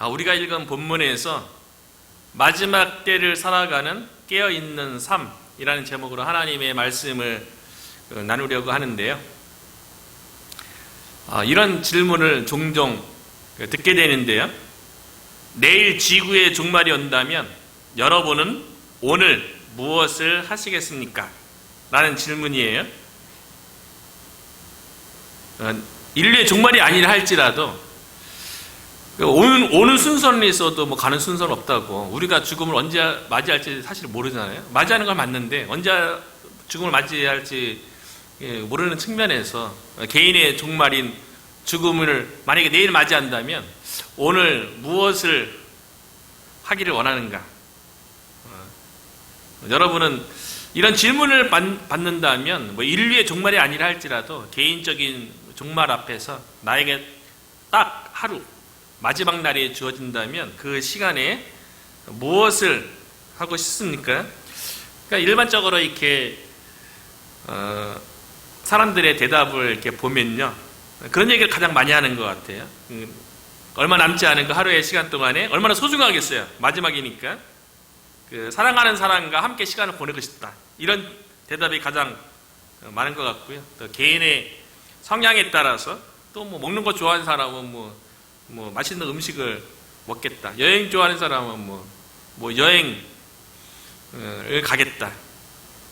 우리가 읽은 본문에서 마지막 때를 살아가는 깨어있는 삶이라는 제목으로 하나님의 말씀을 나누려고 하는데요. 이런 질문을 종종 듣게 되는데요. 내일 지구의 종말이 온다면 여러분은 오늘 무엇을 하시겠습니까? 라는 질문이에요. 인류의 종말이 아니라 할지라도 오는 순서는 있어도 가는 순서는 없다고. 우리가 죽음을 언제 맞이할지 사실 모르잖아요. 맞이하는 건 맞는데 언제 죽음을 맞이할지 모르는 측면에서 개인의 종말인 죽음을 만약에 내일 맞이한다면 오늘 무엇을 하기를 원하는가? 여러분은 이런 질문을 받는다면 인류의 종말이 아니라 할지라도 개인적인 종말 앞에서 나에게 딱 하루 마지막 날이 주어진다면 그 시간에 무엇을 하고 싶습니까? 그러니까 일반적으로 이렇게 사람들의 대답을 이렇게 보면요, 그런 얘기를 가장 많이 하는 것 같아요. 얼마 남지 않은 그 하루의 시간 동안에 얼마나 소중하겠어요. 마지막이니까. 사랑하는 사람과 함께 시간을 보내고 싶다. 이런 대답이 가장 많은 것 같고요. 또 개인의 성향에 따라서 또 먹는 거 좋아하는 사람은 맛있는 음식을 먹겠다. 여행 좋아하는 사람은 여행을 가겠다.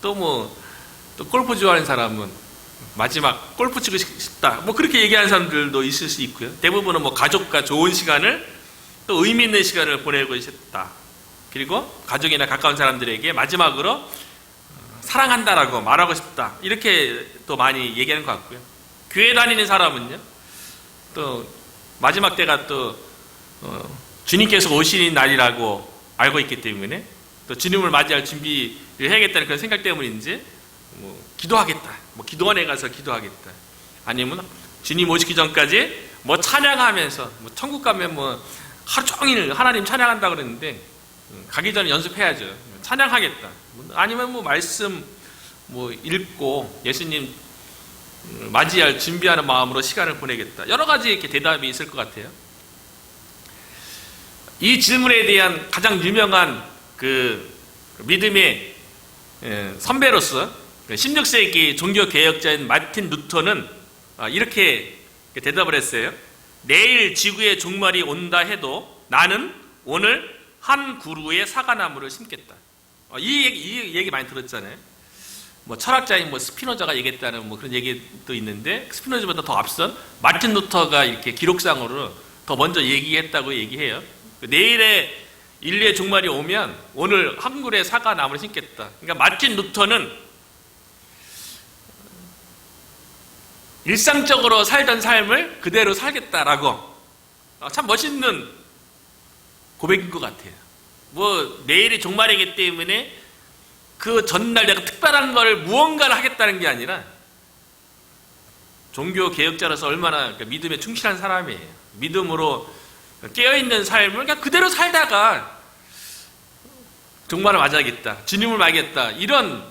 또 골프 좋아하는 사람은 마지막 골프 치고 싶다. 그렇게 얘기하는 사람들도 있을 수 있고요. 대부분은 가족과 좋은 시간을 또 의미 있는 시간을 보내고 싶다. 그리고 가족이나 가까운 사람들에게 마지막으로 사랑한다라고 말하고 싶다. 이렇게 또 많이 얘기하는 것 같고요. 교회 다니는 사람은요, 또 마지막 때가 또 주님께서 오시는 날이라고 알고 있기 때문에 또 주님을 맞이할 준비를 해야겠다는 그런 생각 때문인지 기도하겠다. 기도원에 가서 기도하겠다. 아니면 주님 오시기 전까지 찬양하면서 천국 가면 하루 종일 하나님 찬양한다 그러는데 가기 전에 연습해야죠. 찬양하겠다. 아니면 말씀 읽고 예수님 맞이할 준비하는 마음으로 시간을 보내겠다. 여러 가지 이렇게 대답이 있을 것 같아요. 이 질문에 대한 가장 유명한 믿음의 선배로서 16세기 종교개혁자인 마틴 루터는 이렇게 대답을 했어요. 내일 지구의 종말이 온다 해도 나는 오늘 한 그루의 사과나무를 심겠다. 이 얘기 많이 들었잖아요. 철학자인 스피노자가 얘기했다는 그런 얘기도 있는데, 스피노자보다 더 앞선 마틴 루터가 이렇게 기록상으로 더 먼저 얘기했다고 얘기해요. 내일의 인류의 종말이 오면 오늘 한 그루의 사과나무를 심겠다. 그러니까 마틴 루터는 일상적으로 살던 삶을 그대로 살겠다라고, 참 멋있는 고백인 것 같아요. 내일이 종말이기 때문에 그 전날 내가 특별한 걸 무언가를 하겠다는 게 아니라 종교 개혁자로서 얼마나 믿음에 충실한 사람이에요. 믿음으로 깨어있는 삶을 그냥 그대로 살다가 종말을 맞이하겠다, 주님을 맞겠다, 이런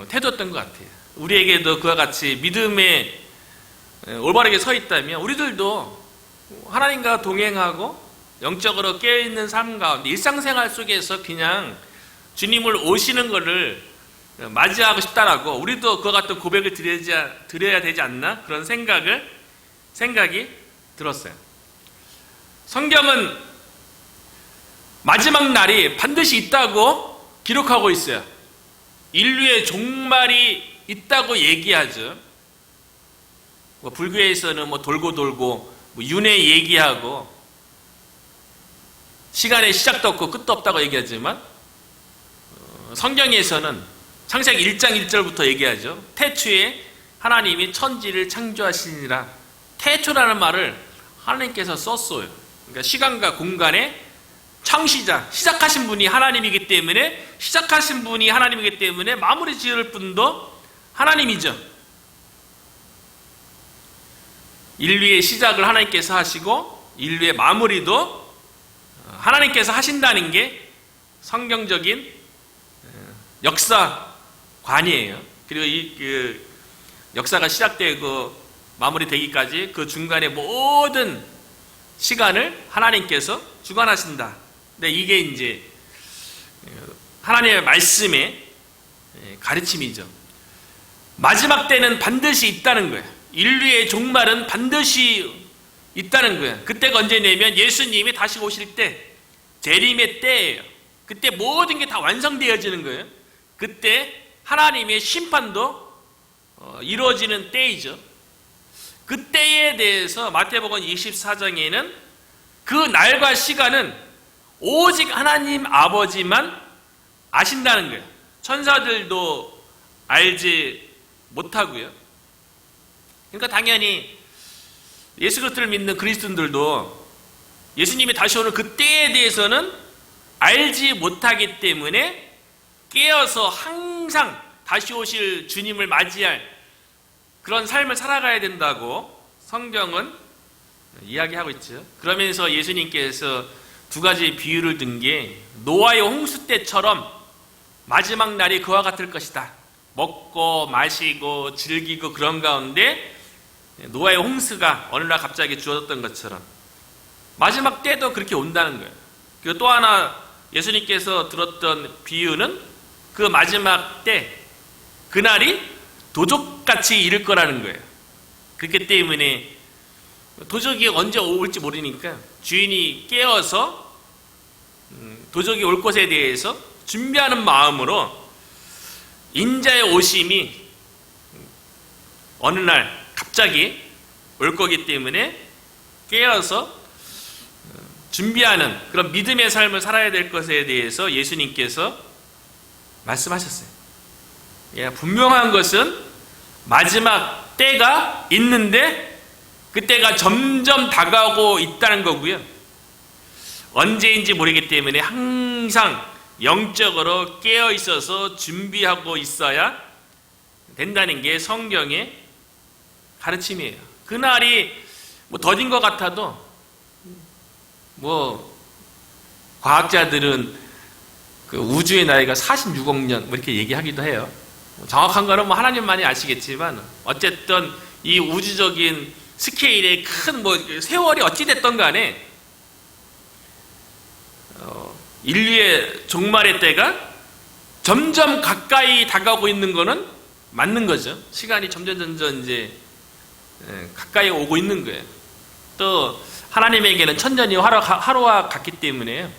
태도였던 것 같아요. 우리에게도 그와 같이 믿음에 올바르게 서 있다면 우리들도 하나님과 동행하고 영적으로 깨어있는 삶 가운데 일상생활 속에서 그냥 주님을 오시는 것을 맞이하고 싶다라고 우리도 그와 같은 고백을 드려야 되지 않나? 그런 생각이 들었어요. 성경은 마지막 날이 반드시 있다고 기록하고 있어요. 인류의 종말이 있다고 얘기하죠. 불교에서는 돌고 윤회 얘기하고 시간의 시작도 없고 끝도 없다고 얘기하지만 성경에서는 창세기 1장 1절부터 얘기하죠. 태초에 하나님이 천지를 창조하시니라. 태초라는 말을 하나님께서 썼어요. 그러니까 시간과 공간의 창시자, 시작하신 분이 하나님이기 때문에 마무리 지을 분도 하나님이죠. 인류의 시작을 하나님께서 하시고 인류의 마무리도 하나님께서 하신다는 게 성경적인 역사관이에요. 그리고 이 역사가 시작되고 마무리되기까지 그 중간에 모든 시간을 하나님께서 주관하신다. 근데 이게 이제 하나님의 말씀의 가르침이죠. 마지막 때는 반드시 있다는 거예요. 인류의 종말은 반드시 있다는 거예요. 그때가 언제냐면 예수님이 다시 오실 때, 재림의 때예요. 그때 모든 게 다 완성되어지는 거예요. 그때 하나님의 심판도 이루어지는 때이죠. 그 때에 대해서 마태복음 24장에는 그 날과 시간은 오직 하나님 아버지만 아신다는 거예요. 천사들도 알지 못하고요. 그러니까 당연히 예수 그리스도를 믿는 그리스도인들도 예수님이 다시 오는 그 때에 대해서는 알지 못하기 때문에 깨어서 항상 다시 오실 주님을 맞이할 그런 삶을 살아가야 된다고 성경은 이야기하고 있죠. 그러면서 예수님께서 두 가지 비유를 든 게 노아의 홍수 때처럼 마지막 날이 그와 같을 것이다. 먹고 마시고 즐기고 그런 가운데 노아의 홍수가 어느 날 갑자기 주어졌던 것처럼 마지막 때도 그렇게 온다는 거예요. 그리고 또 하나 예수님께서 들었던 비유는 그 마지막 때 그날이 도적같이 이를 거라는 거예요. 그렇기 때문에 도적이 언제 올지 모르니까 주인이 깨어서 도적이 올 것에 대해서 준비하는 마음으로 인자의 오심이 어느 날 갑자기 올 거기 때문에 깨어서 준비하는 그런 믿음의 삶을 살아야 될 것에 대해서 예수님께서 말씀하셨어요. 분명한 것은 마지막 때가 있는데 그 때가 점점 다가오고 있다는 거고요. 언제인지 모르기 때문에 항상 영적으로 깨어 있어서 준비하고 있어야 된다는 게 성경의 가르침이에요. 그날이 더딘 것 같아도 과학자들은 그 우주의 나이가 46억 년 이렇게 얘기하기도 해요. 정확한 거는 하나님만이 아시겠지만 어쨌든 이 우주적인 스케일의 큰 세월이 어찌 됐던 간에 인류의 종말의 때가 점점 가까이 다가오고 있는 거는 맞는 거죠. 시간이 점점 이제 가까이 오고 있는 거예요. 또 하나님에게는 천년이 하루와 같기 때문에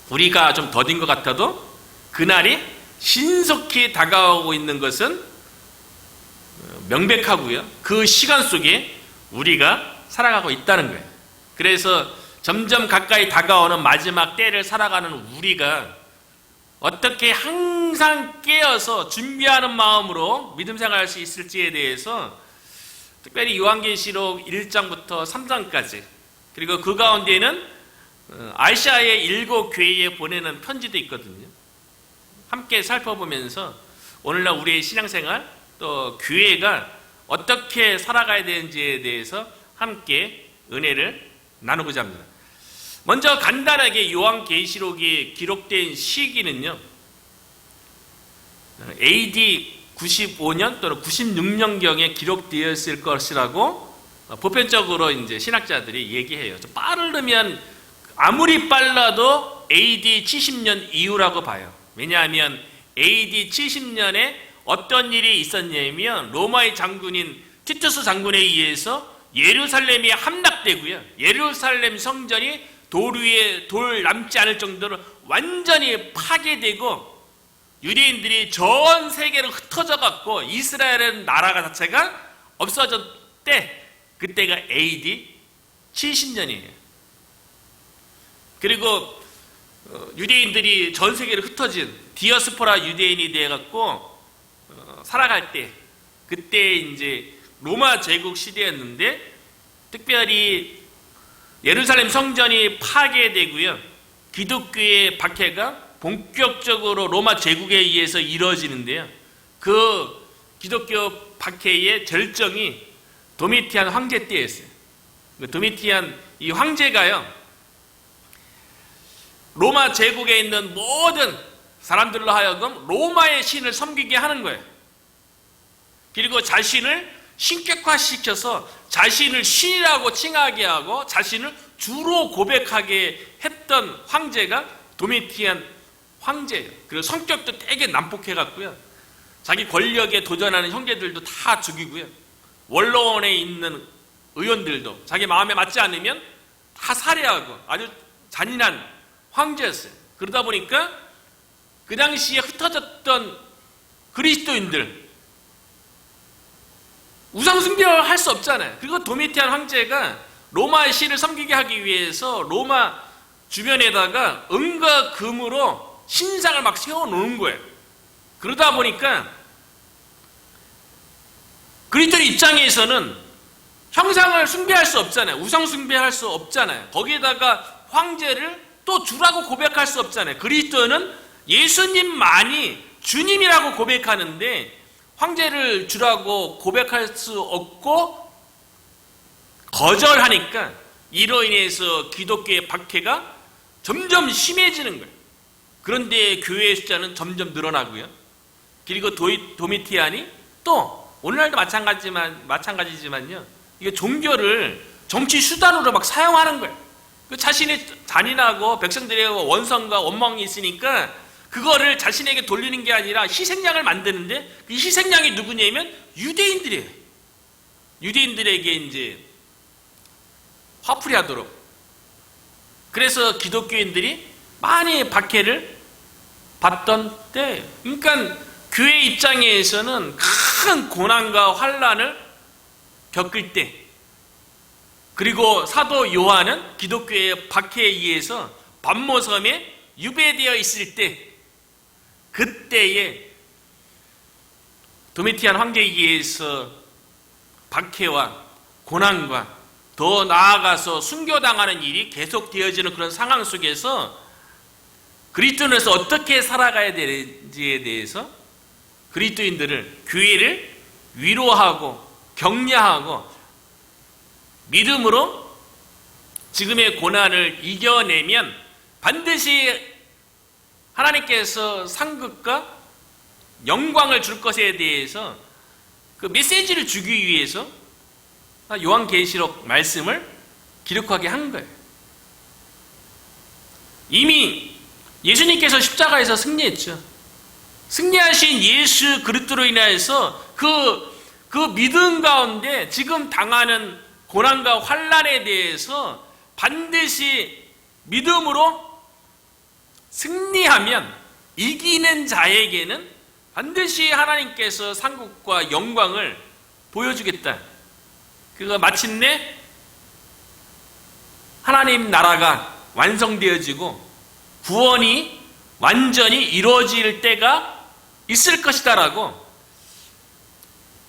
우리가 좀 더딘 것 같아도 그날이 신속히 다가오고 있는 것은 명백하고요. 그 시간 속에 우리가 살아가고 있다는 거예요. 그래서 점점 가까이 다가오는 마지막 때를 살아가는 우리가 어떻게 항상 깨어서 준비하는 마음으로 믿음 생활할 수 있을지에 대해서 특별히 요한계시록 1장부터 3장까지 그리고 그 가운데에는 아시아의 7 교회에 보내는 편지도 있거든요. 함께 살펴보면서 오늘날 우리의 신앙생활 또 교회가 어떻게 살아가야 되는지에 대해서 함께 은혜를 나누고자 합니다. 먼저 간단하게 요한계시록이 기록된 시기는요, AD 95년 또는 96년경에 기록되었을 것이라고 보편적으로 이제 신학자들이 얘기해요. 빠르면 아무리 빨라도 AD 70년 이후라고 봐요. 왜냐하면 AD 70년에 어떤 일이 있었냐면 로마의 장군인 티투스 장군에 의해서 예루살렘이 함락되고요. 예루살렘 성전이 돌 위에 돌 남지 않을 정도로 완전히 파괴되고 유대인들이 전 세계로 흩어져 갖고 이스라엘은 나라가 자체가 없어졌대. 그때가 AD 70년이에요. 그리고 유대인들이 전 세계로 흩어진 디아스포라 유대인이 되어 갖고 살아갈 때 그때 이제 로마 제국 시대였는데 특별히 예루살렘 성전이 파괴되고요. 기독교의 박해가 본격적으로 로마 제국에 의해서 이루어지는데요. 그 기독교 박해의 절정이 도미티안 황제 때였어요. 도미티안 이 황제가요. 로마 제국에 있는 모든 사람들로 하여금 로마의 신을 섬기게 하는 거예요. 그리고 자신을 신격화시켜서 자신을 신이라고 칭하게 하고 자신을 주로 고백하게 했던 황제가 도미티안 황제예요. 그리고 성격도 되게 난폭해갖고요. 자기 권력에 도전하는 형제들도 다 죽이고요. 원로원에 있는 의원들도 자기 마음에 맞지 않으면 다 살해하고 아주 잔인한 황제였어요. 그러다 보니까 그 당시에 흩어졌던 그리스도인들 우상숭배를 할 수 없잖아요. 그리고 도미티안 황제가 로마의 신을 섬기게 하기 위해서 로마 주변에다가 은과 금으로 신상을 막 세워놓은 거예요. 그러다 보니까 그리스도 입장에서는 형상을 숭배할 수 없잖아요. 우상 숭배할 수 없잖아요. 거기에다가 황제를 또 주라고 고백할 수 없잖아요. 그리스도는 예수님만이 주님이라고 고백하는데 황제를 주라고 고백할 수 없고 거절하니까 이로 인해서 기독교의 박해가 점점 심해지는 거예요. 그런데 교회의 숫자는 점점 늘어나고요. 그리고 도미티안이 또 오늘날도 마찬가지지만요. 이게 종교를 정치 수단으로 막 사용하는 거예요. 자신의 잔인하고 백성들의 원성과 원망이 있으니까 그거를 자신에게 돌리는 게 아니라 희생양을 만드는데 그 희생양이 누구냐면 유대인들이에요. 유대인들에게 이제 화풀이 하도록. 그래서 기독교인들이 많이 박해를 받던 때, 그러니까 교회 입장에서는 큰 고난과 환난을 겪을 때, 그리고 사도 요한은 기독교의 박해에 의해서 반모섬에 유배되어 있을 때, 그때에 도미티안 황제에 의해서 박해와 고난과 더 나아가서 순교당하는 일이 계속되어지는 그런 상황 속에서 그리스도인으로서 어떻게 살아가야 되는지에 대해서 그리스도인들을, 교회를 위로하고 격려하고 믿음으로 지금의 고난을 이겨내면 반드시 하나님께서 상급과 영광을 줄 것에 대해서 그 메시지를 주기 위해서 요한계시록 말씀을 기록하게 한 거예요. 이미 예수님께서 십자가에서 승리했죠. 승리하신 예수 그리스도로 인하여서 그 믿음 가운데 지금 당하는 고난과 환난에 대해서 반드시 믿음으로 승리하면 이기는 자에게는 반드시 하나님께서 상급과 영광을 보여주겠다. 그거 마침내 하나님 나라가 완성되어지고 구원이 완전히 이루어질 때가 있을 것이다라고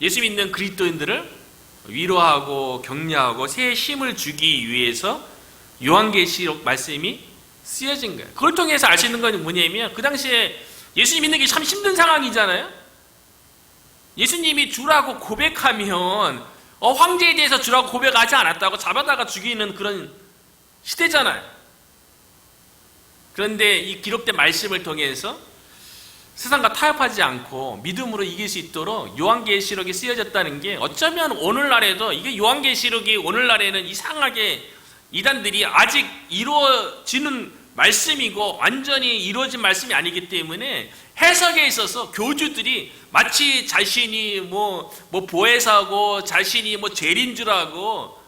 예수 믿는 그리스도인들을 위로하고 격려하고 새 힘을 주기 위해서 요한계시록 말씀이 쓰여진 거예요. 그걸 통해서 알 수 있는 건 뭐냐면 그 당시에 예수님 믿는 게 참 힘든 상황이잖아요. 예수님이 주라고 고백하면 황제에 대해서 주라고 고백하지 않았다고 잡아다가 죽이는 그런 시대잖아요. 그런데 이 기록된 말씀을 통해서 세상과 타협하지 않고 믿음으로 이길 수 있도록 요한계시록이 쓰여졌다는 게 어쩌면 오늘날에도 이게 요한계시록이 오늘날에는 이상하게 이단들이 아직 이루어지는 말씀이고 완전히 이루어진 말씀이 아니기 때문에 해석에 있어서 교주들이 마치 자신이 뭐 보혜사고 자신이 죄인 줄 알고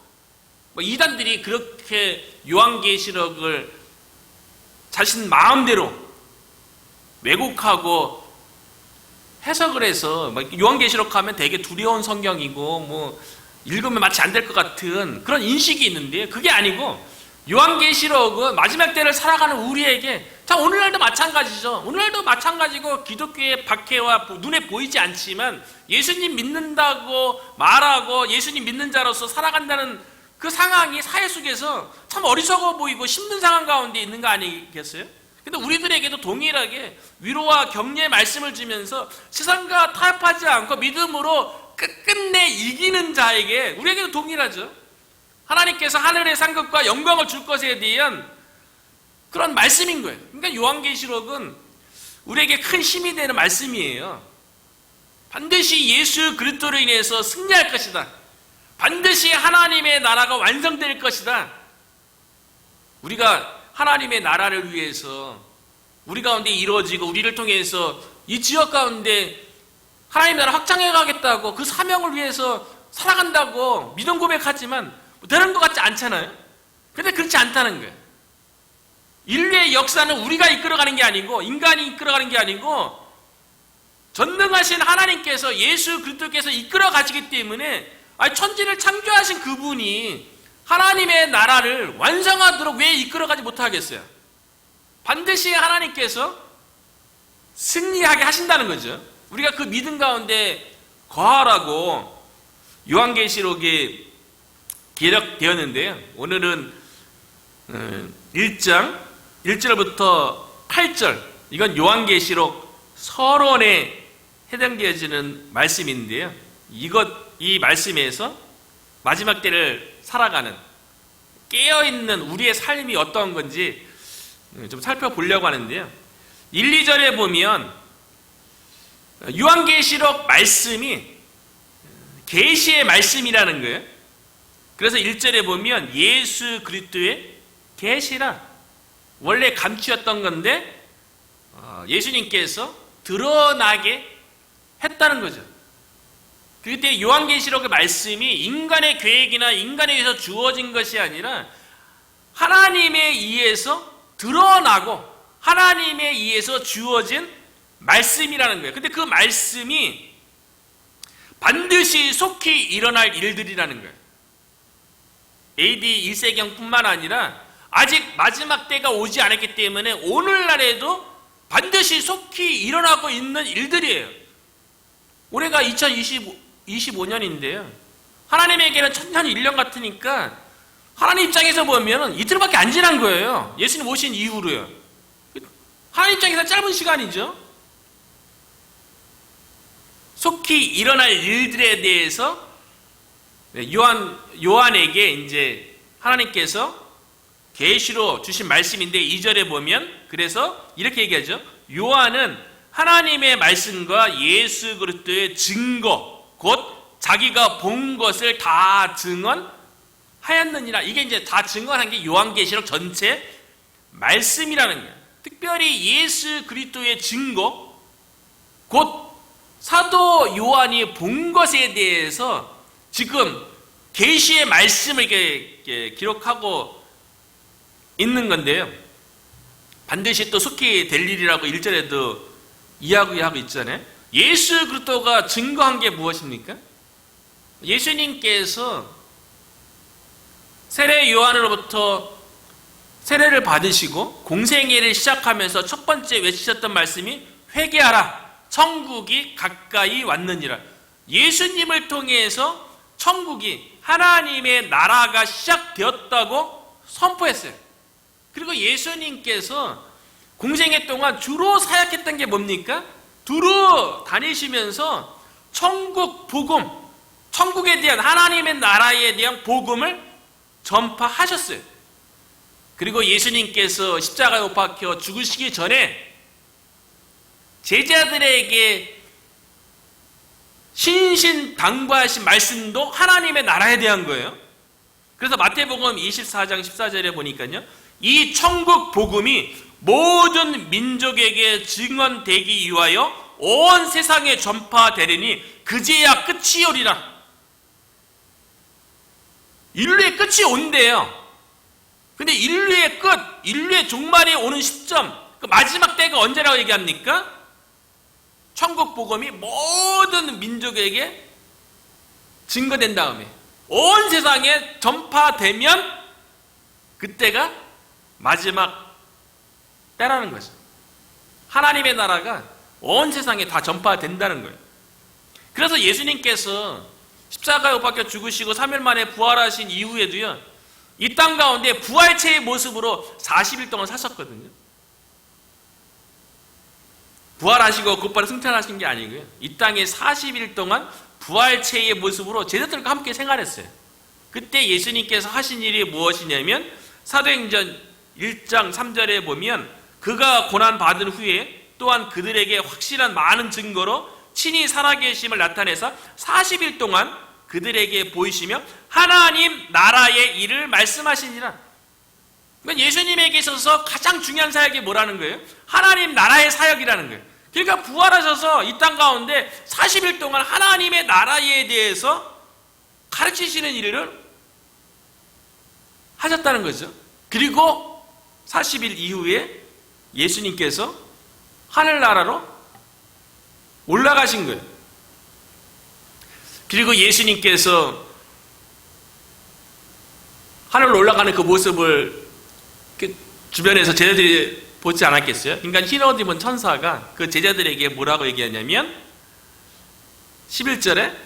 이단들이 그렇게 요한계시록을 자신 마음대로 왜곡하고 해석을 해서 요한계시록 하면 되게 두려운 성경이고 읽으면 마치 안 될 것 같은 그런 인식이 있는데 그게 아니고 요한계시록은 마지막 때를 살아가는 우리에게 참 오늘날도 마찬가지죠. 오늘날도 마찬가지고 기독교의 박해와 눈에 보이지 않지만 예수님 믿는다고 말하고 예수님 믿는 자로서 살아간다는 그 상황이 사회 속에서 참 어리석어 보이고 힘든 상황 가운데 있는 거 아니겠어요? 근데 우리들에게도 동일하게 위로와 격려의 말씀을 주면서 세상과 타협하지 않고 믿음으로 끝끝내 이기는 자에게 우리에게도 동일하죠. 하나님께서 하늘의 상급과 영광을 줄 것에 대한 그런 말씀인 거예요. 그러니까 요한계시록은 우리에게 큰 힘이 되는 말씀이에요. 반드시 예수 그리스도로 인해서 승리할 것이다. 반드시 하나님의 나라가 완성될 것이다. 우리가 하나님의 나라를 위해서 우리 가운데 이루어지고 우리를 통해서 이 지역 가운데 하나님 나라 확장해 가겠다고 그 사명을 위해서 살아간다고 믿음 고백하지만 되는 것 같지 않잖아요. 근데 그렇지 않다는 거예요. 인류의 역사는 우리가 이끌어가는 게 아니고 인간이 이끌어가는 게 아니고 전능하신 하나님께서 예수 그리스도께서 이끌어 가시기 때문에 천지를 창조하신 그분이 하나님의 나라를 완성하도록 왜 이끌어가지 못하겠어요? 반드시 하나님께서 승리하게 하신다는 거죠. 우리가 그 믿음 가운데 거하라고 요한계시록에 기록되었는데요. 오늘은 1장 1절부터 8절, 이건 요한계시록 서론에 해당되어지는 말씀인데요. 이 말씀에서 마지막 때를 살아가는 깨어있는 우리의 삶이 어떤 건지 좀 살펴보려고 하는데요. 1, 2절에 보면 요한계시록 말씀이 계시의 말씀이라는 거예요. 그래서 1절에 보면 예수 그리스도의 계시라, 원래 감추었던 건데 예수님께서 드러나게 했다는 거죠. 그때 요한계시록의 말씀이 인간의 계획이나 인간에 의해서 주어진 것이 아니라 하나님에 의해서 드러나고 하나님에 의해서 주어진 말씀이라는 거예요. 근데 그 말씀이 반드시 속히 일어날 일들이라는 거예요. AD 1세경뿐만 아니라 아직 마지막 때가 오지 않았기 때문에 오늘날에도 반드시 속히 일어나고 있는 일들이에요. 올해가 2025년인데요. 하나님에게는 천년이 1년 같으니까 하나님 입장에서 보면 이틀밖에 안 지난 거예요. 예수님 오신 이후로요. 하나님 입장에서 짧은 시간이죠. 속히 일어날 일들에 대해서 요한에게 이제 하나님께서 계시로 주신 말씀인데 2절에 보면 그래서 이렇게 얘기하죠. 요한은 하나님의 말씀과 예수 그리스도의 증거, 곧 자기가 본 것을 다 증언하였느니라. 이게 이제 다 증언한 게 요한계시록 전체 말씀이라는 거예요. 특별히 예수 그리스도의 증거, 곧 사도 요한이 본 것에 대해서 지금 계시의 말씀을 이렇게 기록하고 있는 건데요. 반드시 또 속히 될 일이라고 1절에도 이야기하고 있잖아요. 예수 그리스도가 증거한 게 무엇입니까? 예수님께서 세례 요한으로부터 세례를 받으시고 공생애를 시작하면서 첫 번째 외치셨던 말씀이 회개하라, 천국이 가까이 왔느니라. 예수님을 통해서 천국이 하나님의 나라가 시작되었다고 선포했어요. 그리고 예수님께서 공생애 동안 주로 사역했던 게 뭡니까? 두루 다니시면서 천국 복음, 천국에 대한 하나님의 나라에 대한 복음을 전파하셨어요. 그리고 예수님께서 십자가에 못 박혀 죽으시기 전에 제자들에게 신신당부하신 말씀도 하나님의 나라에 대한 거예요. 그래서 마태복음 24장 14절에 보니까요, 이 천국 복음이 모든 민족에게 증언되기 위하여 온 세상에 전파되리니 그제야 끝이 오리라. 인류의 끝이 온대요. 근데 인류의 끝, 인류의 종말이 오는 시점, 그 마지막 때가 언제라고 얘기합니까? 천국 복음이 모든 민족에게 증거된 다음에 온 세상에 전파되면 그때가 마지막 때라는 거죠. 하나님의 나라가 온 세상에 다 전파된다는 거예요. 그래서 예수님께서 십자가에 못 박혀 죽으시고 3일 만에 부활하신 이후에도요, 이 땅 가운데 부활체의 모습으로 40일 동안 사셨거든요. 부활하시고 곧바로 승천하신 게 아니고요, 이 땅에 40일 동안 부활체의 모습으로 제자들과 함께 생활했어요. 그때 예수님께서 하신 일이 무엇이냐면 사도행전 1장 3절에 보면 그가 고난받은 후에 또한 그들에게 확실한 많은 증거로 친히 살아계심을 나타내서 40일 동안 그들에게 보이시며 하나님 나라의 일을 말씀하시니라. 그러니까 예수님에게 있어서 가장 중요한 사역이 뭐라는 거예요? 하나님 나라의 사역이라는 거예요. 그러니까 부활하셔서 이 땅 가운데 40일 동안 하나님의 나라에 대해서 가르치시는 일을 하셨다는 거죠. 그리고 40일 이후에 예수님께서 하늘나라로 올라가신 거예요. 그리고 예수님께서 하늘로 올라가는 그 모습을 주변에서 제자들이 보지 않았겠어요? 그러니까 흰 옷 입은 천사가 그 제자들에게 뭐라고 얘기하냐면 11절에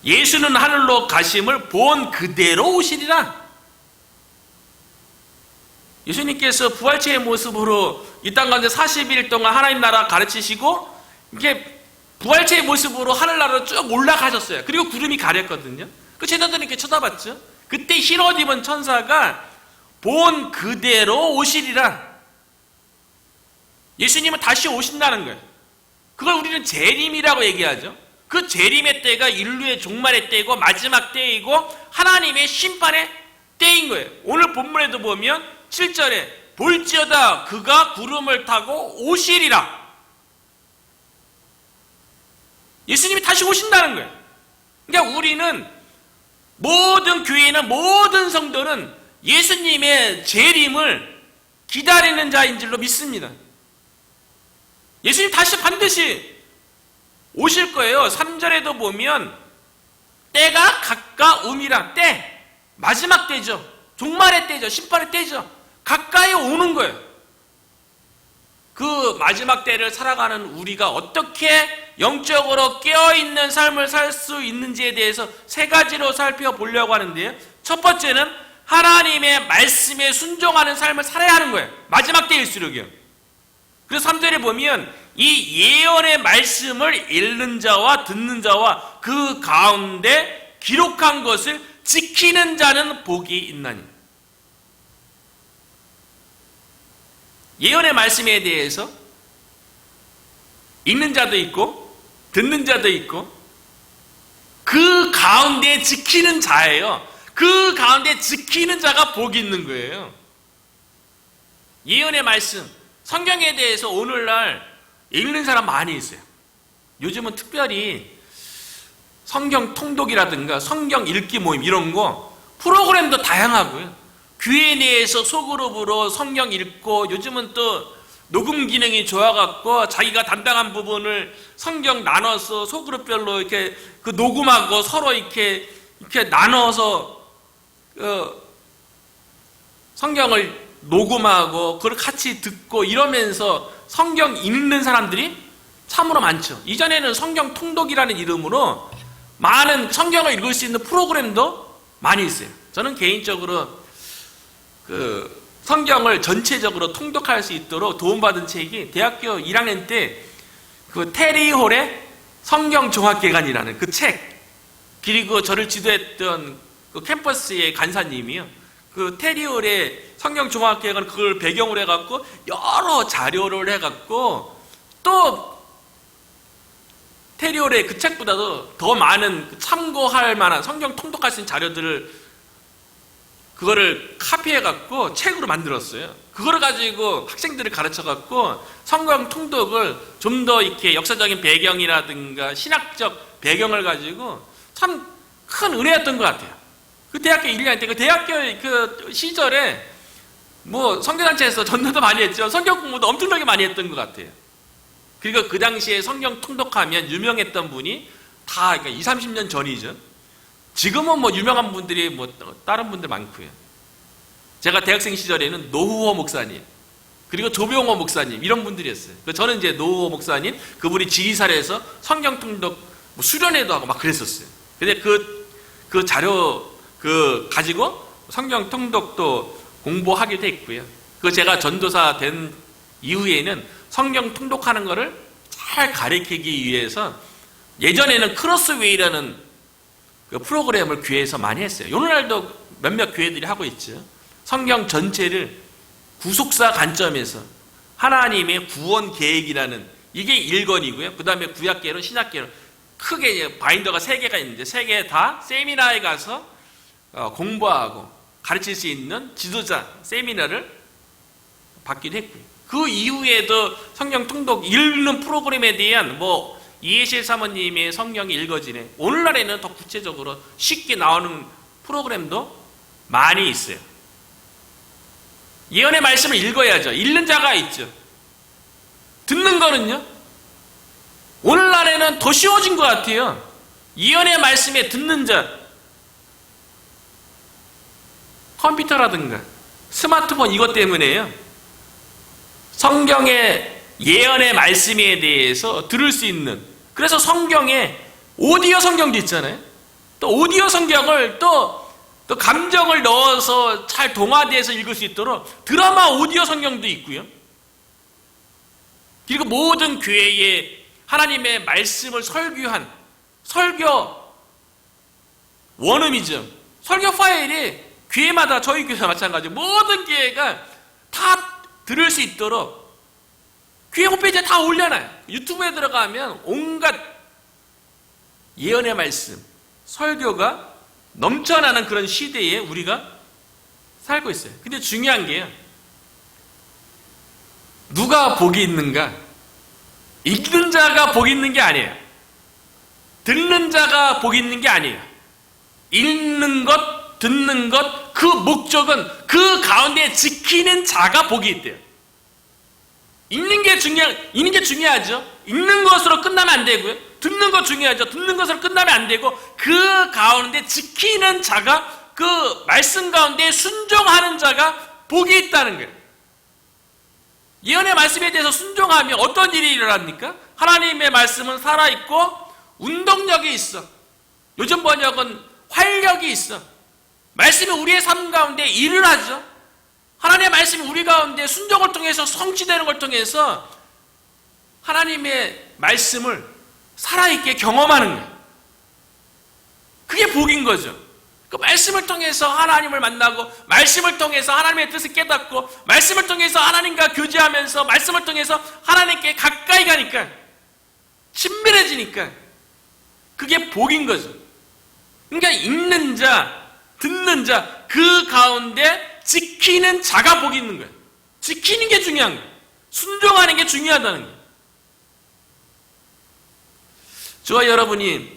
예수는 하늘로 가심을 본 그대로 오시리라. 예수님께서 부활체의 모습으로 이 땅 가운데 40일 동안 하나님 나라 가르치시고 이게 부활체의 모습으로 하늘나라로 쭉 올라가셨어요. 그리고 구름이 가렸거든요. 그 제자들은 이렇게 쳐다봤죠. 그때 흰 옷 입은 천사가 본 그대로 오시리라. 예수님은 다시 오신다는 거예요. 그걸 우리는 재림이라고 얘기하죠. 그 재림의 때가 인류의 종말의 때이고 마지막 때이고 하나님의 심판의 때인 거예요. 오늘 본문에도 보면 7절에 볼지어다 그가 구름을 타고 오시리라. 예수님이 다시 오신다는 거예요. 그러니까 우리는 모든 교회는 모든 성도는 예수님의 재림을 기다리는 자인 줄로 믿습니다. 예수님 다시 반드시 오실 거예요. 3절에도 보면 때가 가까움이라. 때, 마지막 때죠. 종말의 때죠. 심판의 때죠. 가까이 오는 거예요. 그 마지막 때를 살아가는 우리가 어떻게 영적으로 깨어있는 삶을 살 수 있는지에 대해서 세 가지로 살펴보려고 하는데요. 첫 번째는 하나님의 말씀에 순종하는 삶을 살아야 하는 거예요. 마지막 때일수록이요. 그래서 3절에 보면 이 예언의 말씀을 읽는 자와 듣는 자와 그 가운데 기록한 것을 지키는 자는 복이 있나니. 예언의 말씀에 대해서 읽는 자도 있고 듣는 자도 있고 그 가운데 지키는 자예요. 그 가운데 지키는 자가 복이 있는 거예요. 예언의 말씀, 성경에 대해서 오늘날 읽는 사람 많이 있어요. 요즘은 특별히 성경 통독이라든가 성경 읽기 모임 이런 거 프로그램도 다양하고요. 교회 내에서 소그룹으로 성경 읽고 요즘은 또 녹음 기능이 좋아갖고 자기가 담당한 부분을 성경 나눠서 소그룹별로 이렇게 그 녹음하고 서로 이렇게 나눠서 성경을 녹음하고 그걸 같이 듣고 이러면서 성경 읽는 사람들이 참으로 많죠. 이전에는 성경 통독이라는 이름으로 많은 성경을 읽을 수 있는 프로그램도 많이 있어요. 저는 개인적으로 그 성경을 전체적으로 통독할 수 있도록 도움받은 책이 대학교 1학년 때 그 테리 홀의 성경 종합개관이라는 그 책, 그리고 저를 지도했던 그 캠퍼스의 간사님이요. 그 테리 홀의 성경 종합개관 그걸 배경으로 해갖고 여러 자료를 해갖고 또 테리 홀의 그 책보다도 더 많은 참고할 만한 성경 통독할 수 있는 자료들을 그거를 카피해갖고 책으로 만들었어요. 그거를 가지고 학생들을 가르쳐갖고 성경 통독을 좀 더 이렇게 역사적인 배경이라든가 신학적 배경을 가지고 참 큰 은혜였던 것 같아요. 그 대학교 1년 때 그 대학교 그 시절에 뭐 성교단체에서 전도도 많이 했죠. 성경 공부도 엄청나게 많이 했던 것 같아요. 그리고 그 당시에 성경 통독하면 유명했던 분이 다 그러니까 20, 30년 전이죠. 지금은 뭐 유명한 분들이 뭐 다른 분들 많고요. 제가 대학생 시절에는 노후호 목사님, 그리고 조병호 목사님 이런 분들이었어요. 저는 이제 노후호 목사님 그분이 지리살에서 성경 통독 뭐 수련회도 하고 막 그랬었어요. 근데 그 자료 그 가지고 성경 통독도 공부하기도 했고요. 그 제가 전도사 된 이후에는 성경 통독하는 거를 잘 가르치기 위해서 예전에는 크로스웨이라는 그 프로그램을 교회에서 많이 했어요. 오늘날도 몇몇 교회들이 하고 있죠. 성경 전체를 구속사 관점에서 하나님의 구원 계획이라는 이게 1권이고요. 그 다음에 구약계론, 신약계론 크게 바인더가 3개가 있는데 3개 다 세미나에 가서 공부하고 가르칠 수 있는 지도자 세미나를 받기도 했고요. 그 이후에도 성경 통독 읽는 프로그램에 대한 이해실 사모님의 성경이 읽어지네. 오늘날에는 더 구체적으로 쉽게 나오는 프로그램도 많이 있어요. 예언의 말씀을 읽어야죠. 읽는 자가 있죠. 듣는 거는요. 오늘날에는 더 쉬워진 것 같아요. 예언의 말씀에 듣는 자, 컴퓨터라든가 스마트폰 이것 때문에요. 성경의 예언의 말씀에 대해서 들을 수 있는, 그래서 성경에 오디오 성경도 있잖아요. 또 오디오 성경을 또 감정을 넣어서 잘 동화돼서 읽을 수 있도록 드라마 오디오 성경도 있고요. 그리고 모든 교회에 하나님의 말씀을 설교한 설교 원음이죠. 설교 파일이 교회마다, 저희 교회가 마찬가지로 모든 교회가 다 들을 수 있도록 교회 홈페이지에 다 올려놔요. 유튜브에 들어가면 온갖 예언의 말씀, 설교가 넘쳐나는 그런 시대에 우리가 살고 있어요. 근데 중요한 게요, 누가 복이 있는가? 읽는 자가 복이 있는 게 아니에요. 듣는 자가 복이 있는 게 아니에요. 읽는 것, 듣는 것, 그 목적은 그 가운데 지키는 자가 복이 있대요. 읽는 게 중요하죠. 읽는 것으로 끝나면 안 되고요. 듣는 것 중요하죠. 듣는 것으로 끝나면 안 되고, 그 가운데 지키는 자가, 그 말씀 가운데 순종하는 자가 복이 있다는 거예요. 예언의 말씀에 대해서 순종하면 어떤 일이 일어납니까? 하나님의 말씀은 살아있고 운동력이 있어. 요즘 번역은 활력이 있어. 말씀이 우리의 삶 가운데 일을 하죠. 하나님의 말씀이 우리 가운데 순종을 통해서 성취되는 걸 통해서 하나님의 말씀을 살아있게 경험하는 거예요. 그게 복인 거죠. 그 말씀을 통해서 하나님을 만나고, 말씀을 통해서 하나님의 뜻을 깨닫고, 말씀을 통해서 하나님과 교제하면서, 말씀을 통해서 하나님께 가까이 가니까, 친밀해지니까 그게 복인 거죠. 그러니까 읽는 자, 듣는 자, 그 가운데 지키는 자가 복이 있는 거예요. 지키는 게 중요한 거예요. 순종하는 게 중요하다는 거예요. 저와 여러분이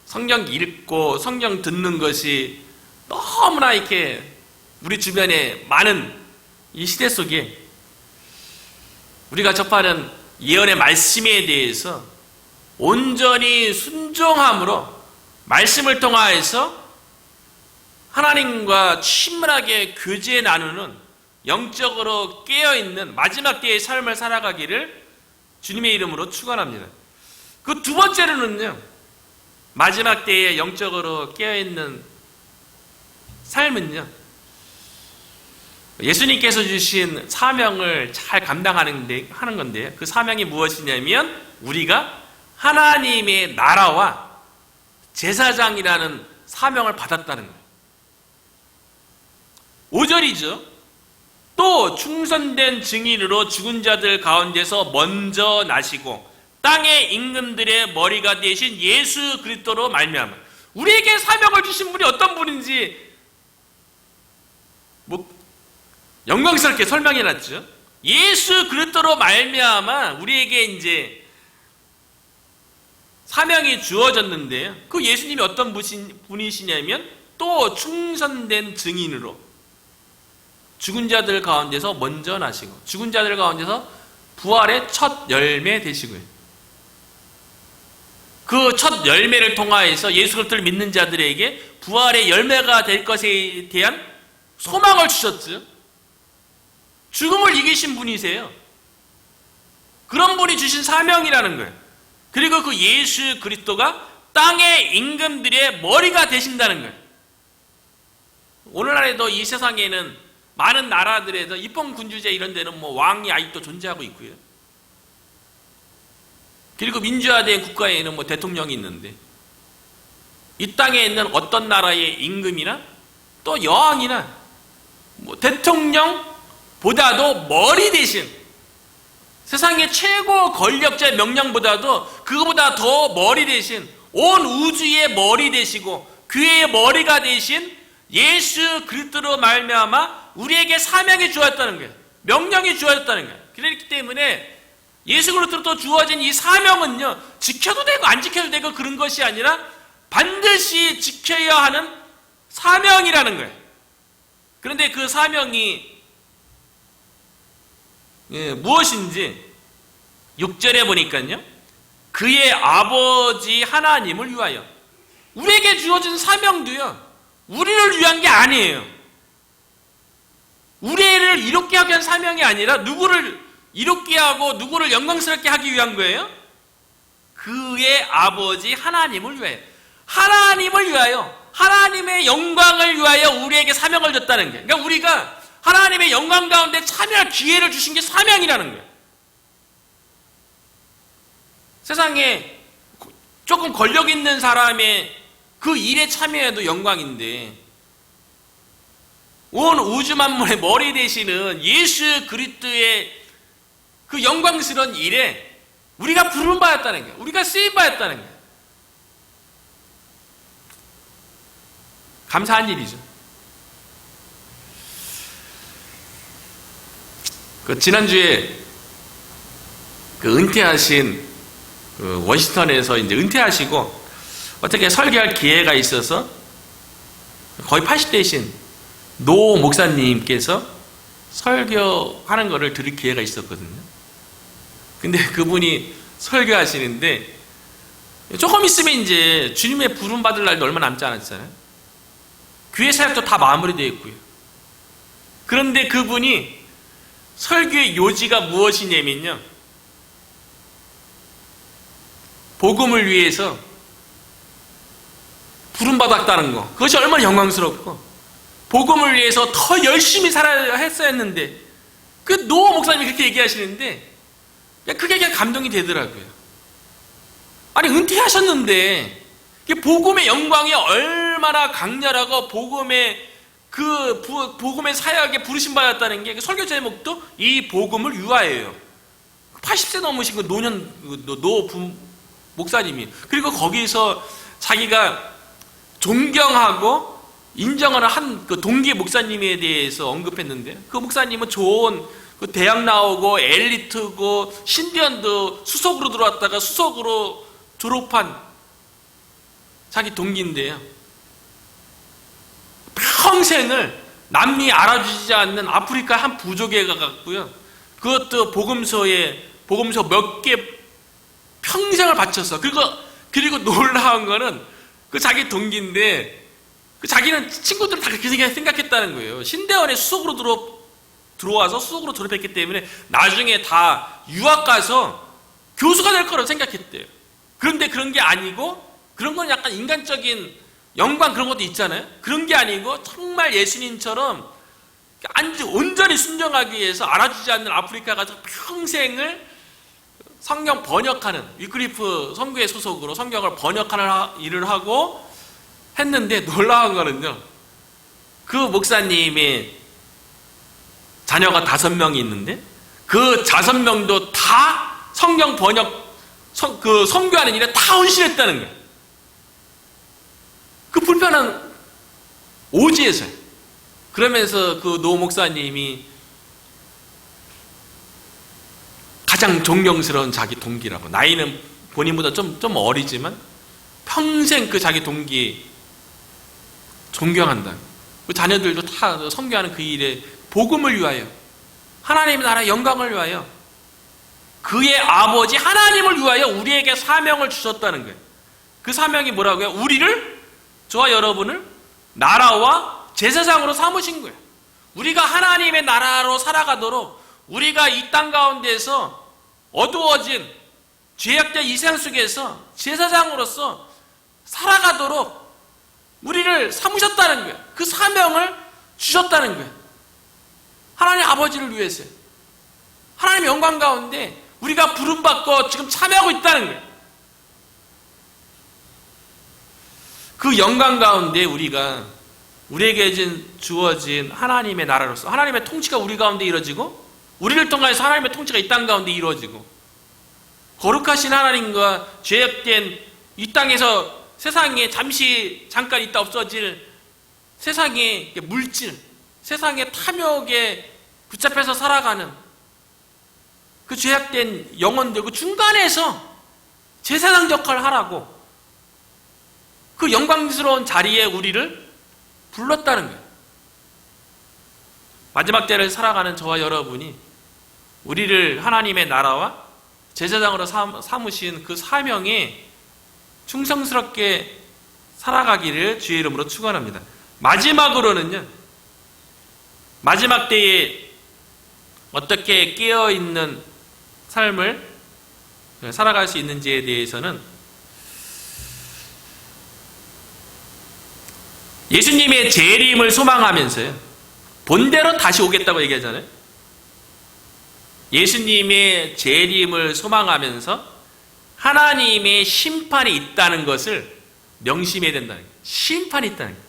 성경 읽고 성경 듣는 것이 너무나 이렇게 우리 주변에 많은 이 시대 속에 우리가 접하는 예언의 말씀에 대해서 온전히 순종함으로 말씀을 통하여서 하나님과 친밀하게 교제 나누는 영적으로 깨어있는 마지막 때의 삶을 살아가기를 주님의 이름으로 축원합니다. 그 두 번째로는요, 마지막 때에 영적으로 깨어있는 삶은요, 예수님께서 주신 사명을 잘 하는 건데요. 그 사명이 무엇이냐면 우리가 하나님의 나라와 제사장이라는 사명을 받았다는 거예요. 5절이죠. 또 충성된 증인으로 죽은 자들 가운데서 먼저 나시고 땅의 임금들의 머리가 되신 예수 그리스도로 말미암아. 우리에게 사명을 주신 분이 어떤 분인지 영광스럽게 설명해놨죠. 예수 그리스도로 말미암아 우리에게 이제 사명이 주어졌는데요. 그 예수님이 어떤 분이시냐면 또 충성된 증인으로 죽은 자들 가운데서 먼저 나시고 죽은 자들 가운데서 부활의 첫 열매 되시고요. 그 첫 열매를 통하여서 예수 그리스도를 믿는 자들에게 부활의 열매가 될 것에 대한 소망을 주셨죠. 죽음을 이기신 분이세요. 그런 분이 주신 사명이라는 거예요. 그리고 그 예수 그리스도가 땅의 임금들의 머리가 되신다는 거예요. 오늘날에도 이 세상에는 많은 나라들에서 입헌 군주제 이런 데는 왕이 아직도 존재하고 있고요. 그리고 민주화된 국가에는 대통령이 있는데, 이 땅에 있는 어떤 나라의 임금이나 또 여왕이나 대통령보다도 머리 대신 세상의 최고 권력자의 명령보다도 그거보다 더 머리 대신 온 우주의 머리 되시고 교회의 머리가 되신 예수 그리스도로 말미암아 우리에게 사명이 주어졌다는 거예요. 명령이 주어졌다는 거예요. 그렇기 때문에 예수 그리스도로 주어진 이 사명은요, 지켜도 되고 안 지켜도 되고 그런 것이 아니라 반드시 지켜야 하는 사명이라는 거예요. 그런데 그 사명이 무엇인지 6절에 보니까요, 그의 아버지 하나님을 위하여. 우리에게 주어진 사명도요, 우리를 위한 게 아니에요. 우리를 이롭게 하기 위한 사명이 아니라 누구를 이롭게 하고 누구를 영광스럽게 하기 위한 거예요? 그의 아버지 하나님을 위하여. 하나님을 위하여, 하나님의 영광을 위하여 우리에게 사명을 줬다는 거예요. 그러니까 우리가 하나님의 영광 가운데 참여할 기회를 주신 게 사명이라는 거예요. 세상에 조금 권력 있는 사람의 그 일에 참여해도 영광인데, 온 우주 만물의 머리 되시는 예수 그리스도의 그 영광스러운 일에 우리가 부름받았다는 거예요. 우리가 쓰임받았다는 거예요. 감사한 일이죠. 지난주에 은퇴하신 워싱턴에서 이제 은퇴하시고 어떻게 설교할 기회가 있어서 거의 80대이신 노 목사님께서 설교하는 것을 들을 기회가 있었거든요. 근데 그분이 설교하시는데 조금 있으면 이제 주님의 부름 받을 날도 얼마 남지 않았잖아요. 교회 사역도 다 마무리되어 있고요. 그런데 그분이 설교의 요지가 무엇이냐면요, 복음을 위해서 부름받았다는 거, 그것이 얼마나 영광스럽고 복음을 위해서 더 열심히 살아야 했어야 했는데, 그 노 목사님이 그렇게 얘기하시는데 그게 그냥 감동이 되더라고요. 아니, 은퇴하셨는데 복음의 영광이 얼마나 강렬하고 복음의 복음의 사역에 부르심 받았다는 게, 설교 제목도 이 복음을 위하여예요. 80세 넘으신 그 노 목사님이, 그리고 거기서 자기가 존경하고 인정하는 한 그 동기 목사님에 대해서 언급했는데, 그 목사님은 좋은 그 대학 나오고 엘리트고 신대원도 수석으로 들어왔다가 수석으로 졸업한 자기 동기인데요, 평생을 남이 알아주지 않는 아프리카 한 부족에 가갔고요, 그것도 복음서 몇 개 평생을 바쳐서, 그리고 놀라운 거는 그 자기 동기인데, 그 자기는 친구들은 다 그렇게 생각했다는 거예요. 신대원에 수석으로 들어와서 수석으로 졸업했기 때문에 나중에 다 유학 가서 교수가 될 거라고 생각했대요. 그런데 그런 게 아니고, 그런 건 약간 인간적인 영광 그런 것도 있잖아요. 그런 게 아니고 정말 예수님처럼 온전히 순종하기 위해서 알아주지 않는 아프리카 가서 평생을 성경 번역하는, 위클리프 선교회 소속으로 성경을 번역하는 일을 하고 했는데, 놀라운 거는요, 그 목사님의 자녀가 5명이 있는데 그 5명도 다 성경 번역, 선교하는 일에 다 헌신했다는 거예요. 그 불편한 오지에서요. 그러면서 그 노 목사님이 가장 존경스러운 자기 동기라고, 나이는 본인보다 좀 어리지만 평생 그 자기 동기 존경한다. 그 자녀들도 다 선교하는 그 일에 복음을 위하여, 하나님의 나라 영광을 위하여, 그의 아버지 하나님을 위하여 우리에게 사명을 주셨다는 거예요. 그 사명이 뭐라고요? 우리를, 저와 여러분을 나라와 제사장으로 삼으신 거예요. 우리가 하나님의 나라로 살아가도록, 우리가 이 땅 가운데서 어두워진 죄악된 이 세상 속에서 제사장으로서 살아가도록 우리를 삼으셨다는 거예요. 그 사명을 주셨다는 거예요. 하나님 아버지를 위해서요. 하나님의 영광 가운데 우리가 부름받고 지금 참여하고 있다는 거예요. 그 영광 가운데 우리에게 주어진 하나님의 나라로서, 하나님의 통치가 우리 가운데 이루어지고 우리를 통해서 하나님의 통치가 이 땅 가운데 이루어지고, 거룩하신 하나님과 죄악된 이 땅에서 세상에 잠깐 있다 없어질 세상의 물질, 세상의 탐욕에 붙잡혀서 살아가는 그 죄악된 영혼들, 그 중간에서 제사장 역할을 하라고 그 영광스러운 자리에 우리를 불렀다는 거예요. 마지막 때를 살아가는 저와 여러분이 우리를 하나님의 나라와 제사장으로 삼으신 그 사명에 충성스럽게 살아가기를 주의 이름으로 축원합니다. 마지막으로는요, 마지막 때에 어떻게 깨어있는 삶을 살아갈 수 있는지에 대해서는 예수님의 재림을 소망하면서요, 본대로 다시 오겠다고 얘기하잖아요. 예수님의 재림을 소망하면서 하나님의 심판이 있다는 것을 명심해야 된다는 거예요. 심판이 있다는 거예요.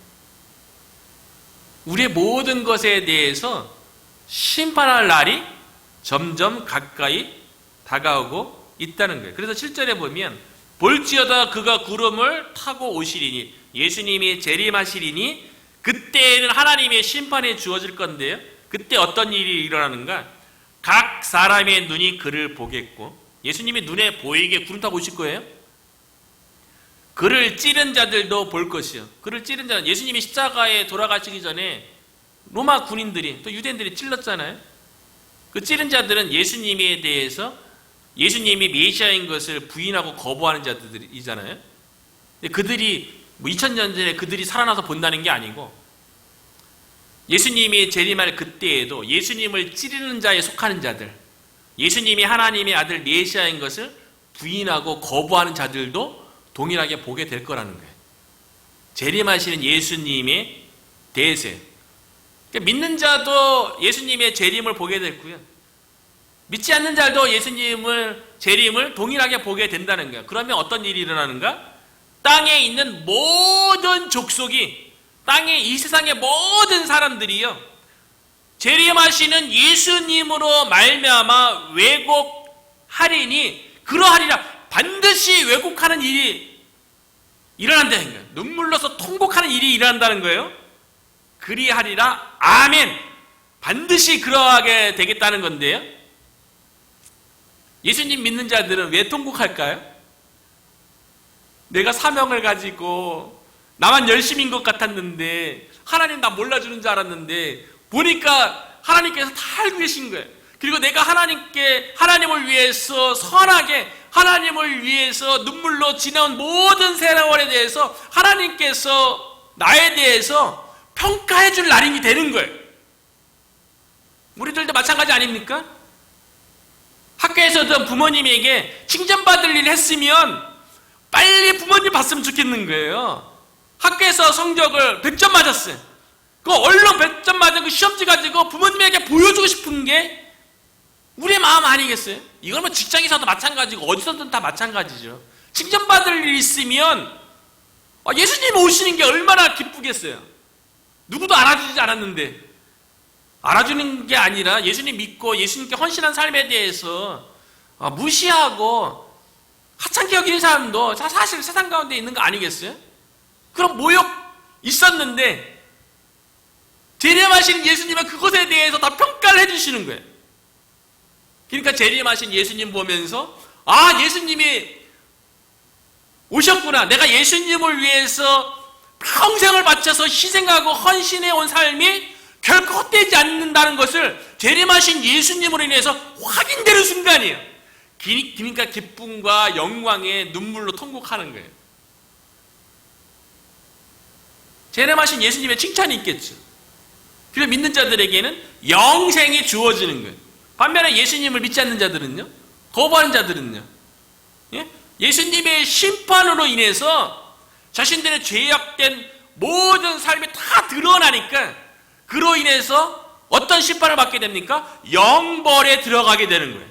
우리의 모든 것에 대해서 심판할 날이 점점 가까이 다가오고 있다는 거예요. 그래서 7절에 보면 볼지어다 그가 구름을 타고 오시리니, 예수님이 재림하시리니 그때에는 하나님의 심판이 주어질 건데요, 그때 어떤 일이 일어나는가? 각 사람의 눈이 그를 보겠고, 예수님이 눈에 보이게 구름 타고 오실 거예요. 그를 찌른 자들도 볼 것이요. 그를 찌른 자는, 예수님이 십자가에 돌아가시기 전에 로마 군인들이, 또 유대인들이 찔렀잖아요. 그 찌른 자들은 예수님에 대해서 예수님이 메시아인 것을 부인하고 거부하는 자들이잖아요. 근데 그들이 2000년 전에 그들이 살아나서 본다는 게 아니고, 예수님이 재림할 그때에도 예수님을 찌르는 자에 속하는 자들, 예수님이 하나님의 아들 메시아인 것을 부인하고 거부하는 자들도 동일하게 보게 될 거라는 거예요. 재림하시는 예수님의 대세. 그러니까 믿는 자도 예수님의 재림을 보게 됐고요, 믿지 않는 자도 예수님을 재림을 동일하게 보게 된다는 거예요. 그러면 어떤 일이 일어나는가? 땅에 있는 모든 족속이, 땅의 이 세상의 모든 사람들이요, 재림하시는 예수님으로 말미암아 왜곡하리니 그러하리라. 반드시 왜곡하는 일이 일어난다는 거예요. 눈물로서 통곡하는 일이 일어난다는 거예요. 그리하리라. 아멘. 반드시 그러하게 되겠다는 건데요, 예수님 믿는 자들은 왜 통곡할까요? 내가 사명을 가지고 나만 열심인 것 같았는데, 하나님 나 몰라주는 줄 알았는데 보니까 하나님께서 다 알고 계신 거예요. 그리고 내가 하나님을 위해서 선하게, 하나님을 위해서 눈물로 지나온 모든 세월에 대해서 하나님께서 나에 대해서 평가해 줄 날이 되는 거예요. 우리들도 마찬가지 아닙니까? 학교에서도 부모님에게 칭찬받을 일 했으면 빨리 부모님 봤으면 좋겠는 거예요. 학교에서 성적을 100점 맞았어요. 그 얼른 100점 맞은 그 시험지 가지고 부모님에게 보여주고 싶은 게 우리의 마음 아니겠어요? 이건 뭐 직장에서도 마찬가지고 어디서든 다 마찬가지죠. 칭찬받을 일이 있으면 예수님 오시는 게 얼마나 기쁘겠어요. 누구도 알아주지 않았는데, 알아주는 게 아니라 예수님 믿고 예수님께 헌신한 삶에 대해서 무시하고 하찮게 여기는 사람도 사실 세상 가운데 있는 거 아니겠어요? 그럼 모욕 있었는데 재림하신 예수님은 그것에 대해서 다 평가를 해주시는 거예요. 그러니까 재림하신 예수님 보면서 예수님이 오셨구나, 내가 예수님을 위해서 평생을 바쳐서 희생하고 헌신해 온 삶이 결코 헛되지 않는다는 것을 재림하신 예수님으로 인해서 확인되는 순간이에요. 그러니까 기쁨과 영광에 눈물로 통곡하는 거예요. 재림하신 예수님의 칭찬이 있겠죠. 그리고 믿는 자들에게는 영생이 주어지는 거예요. 반면에 예수님을 믿지 않는 자들은요, 거부하는 자들은요, 예수님의 심판으로 인해서 자신들의 죄악된 모든 삶이 다 드러나니까 그로 인해서 어떤 심판을 받게 됩니까? 영벌에 들어가게 되는 거예요.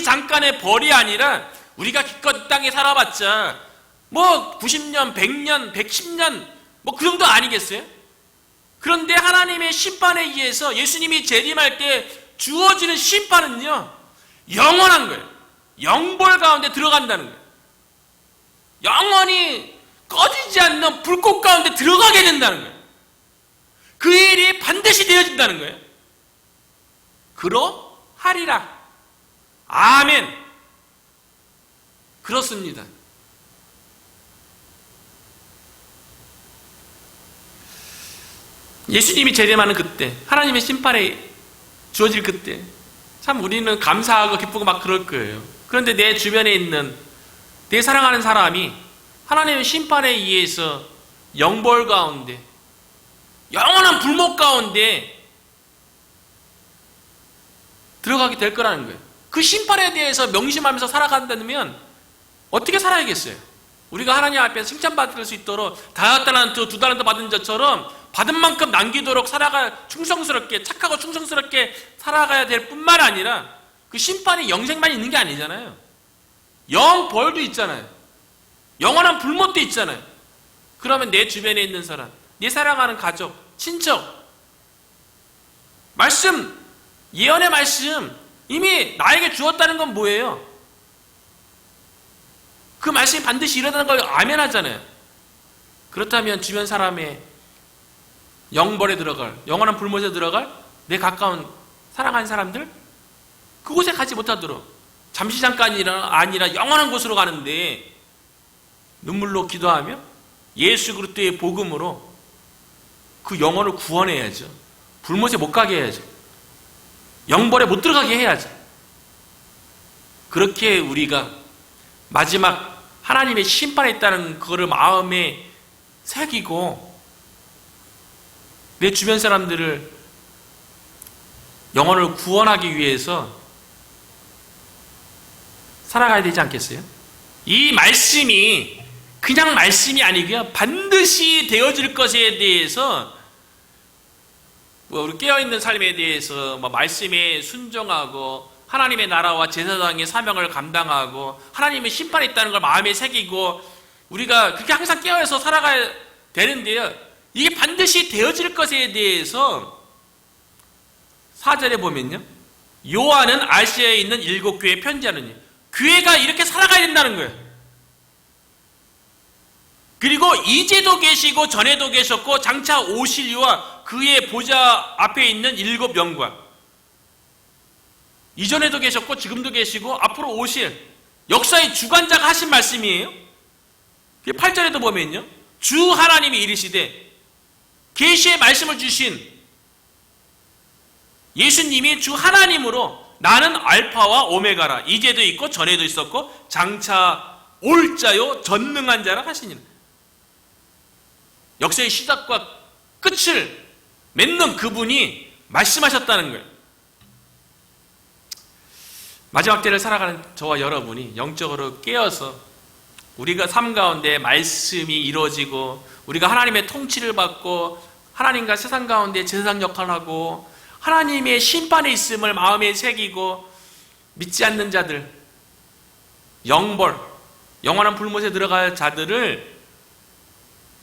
잠깐의 벌이 아니라 우리가 기껏 땅에 살아봤자 90년, 100년, 110년 그 정도 아니겠어요? 그런데 하나님의 심판에 의해서 예수님이 재림할 때 주어지는 심판은요, 영원한 거예요. 영벌 가운데 들어간다는 거예요. 영원히 꺼지지 않는 불꽃 가운데 들어가게 된다는 거예요. 그 일이 반드시 되어진다는 거예요. 그러하리라. 아멘. 그렇습니다. 예수님이 재림하는 그때, 하나님의 심판에 주어질 그때, 참 우리는 감사하고 기쁘고 막 그럴 거예요. 그런데 내 주변에 있는 내 사랑하는 사람이 하나님의 심판에 의해서 영벌 가운데, 영원한 불목 가운데 들어가게 될 거라는 거예요. 그 심판에 대해서 명심하면서 살아간다면 어떻게 살아야겠어요? 우리가 하나님 앞에서 칭찬받을 수 있도록 다달란트, 2달란트 받은 자처럼 받은 만큼 남기도록 충성스럽게, 착하고 충성스럽게 살아가야 될 뿐만 아니라 그 심판이 영생만 있는 게 아니잖아요. 영벌도 있잖아요. 영원한 불못도 있잖아요. 그러면 내 주변에 있는 사람, 내 사랑하는 가족, 친척, 말씀, 예언의 말씀 이미 나에게 주었다는 건 뭐예요? 그 말씀이 반드시 일어나는 걸 아멘 하잖아요. 그렇다면 주변 사람의 영벌에 들어갈, 영원한 불못에 들어갈 내 가까운 사랑하는 사람들, 그곳에 가지 못하도록 잠시 잠깐이 아니라 영원한 곳으로 가는데 눈물로 기도하며 예수 그리스도의 복음으로 그 영혼을 구원해야죠. 불못에 못 가게 해야죠. 영벌에 못 들어가게 해야죠. 그렇게 우리가 마지막 하나님의 심판에 있다는 그거를 마음에 새기고 내 주변 사람들을 영혼을 구원하기 위해서 살아가야 되지 않겠어요? 이 말씀이 그냥 말씀이 아니고요, 반드시 되어질 것에 대해서 우리 깨어있는 삶에 대해서 말씀에 순종하고 하나님의 나라와 제사장의 사명을 감당하고 하나님의 심판에 있다는 걸 마음에 새기고 우리가 그렇게 항상 깨어서 살아가야 되는데요, 이게 반드시 되어질 것에 대해서 4절에 보면요, 요한은 아시아에 있는 7교회에 편지하느니, 교회가 이렇게 살아가야 된다는 거예요. 그리고 이제도 계시고 전에도 계셨고 장차 오실 이와 그의 보좌 앞에 있는 7영광, 이전에도 계셨고 지금도 계시고 앞으로 오실 역사의 주관자가 하신 말씀이에요. 8절에도 보면요, 주 하나님이 이르시되, 계시의 말씀을 주신 예수님이 주 하나님으로 나는 알파와 오메가라, 이제도 있고 전에도 있었고 장차 올 자요 전능한 자라 하시니라. 역사의 시작과 끝을 맺는 그분이 말씀하셨다는 거예요. 마지막 때를 살아가는 저와 여러분이 영적으로 깨어서 우리가 삶 가운데 말씀이 이루어지고 우리가 하나님의 통치를 받고 하나님과 세상 가운데 제사장 역할을 하고 하나님의 심판에 있음을 마음에 새기고 믿지 않는 자들, 영벌, 영원한 불못에 들어갈 자들을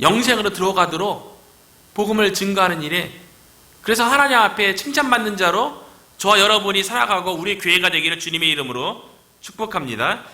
영생으로 들어가도록 복음을 증거하는 일에, 그래서 하나님 앞에 칭찬받는 자로 저와 여러분이 살아가고 우리 교회가 되기를 주님의 이름으로 축복합니다.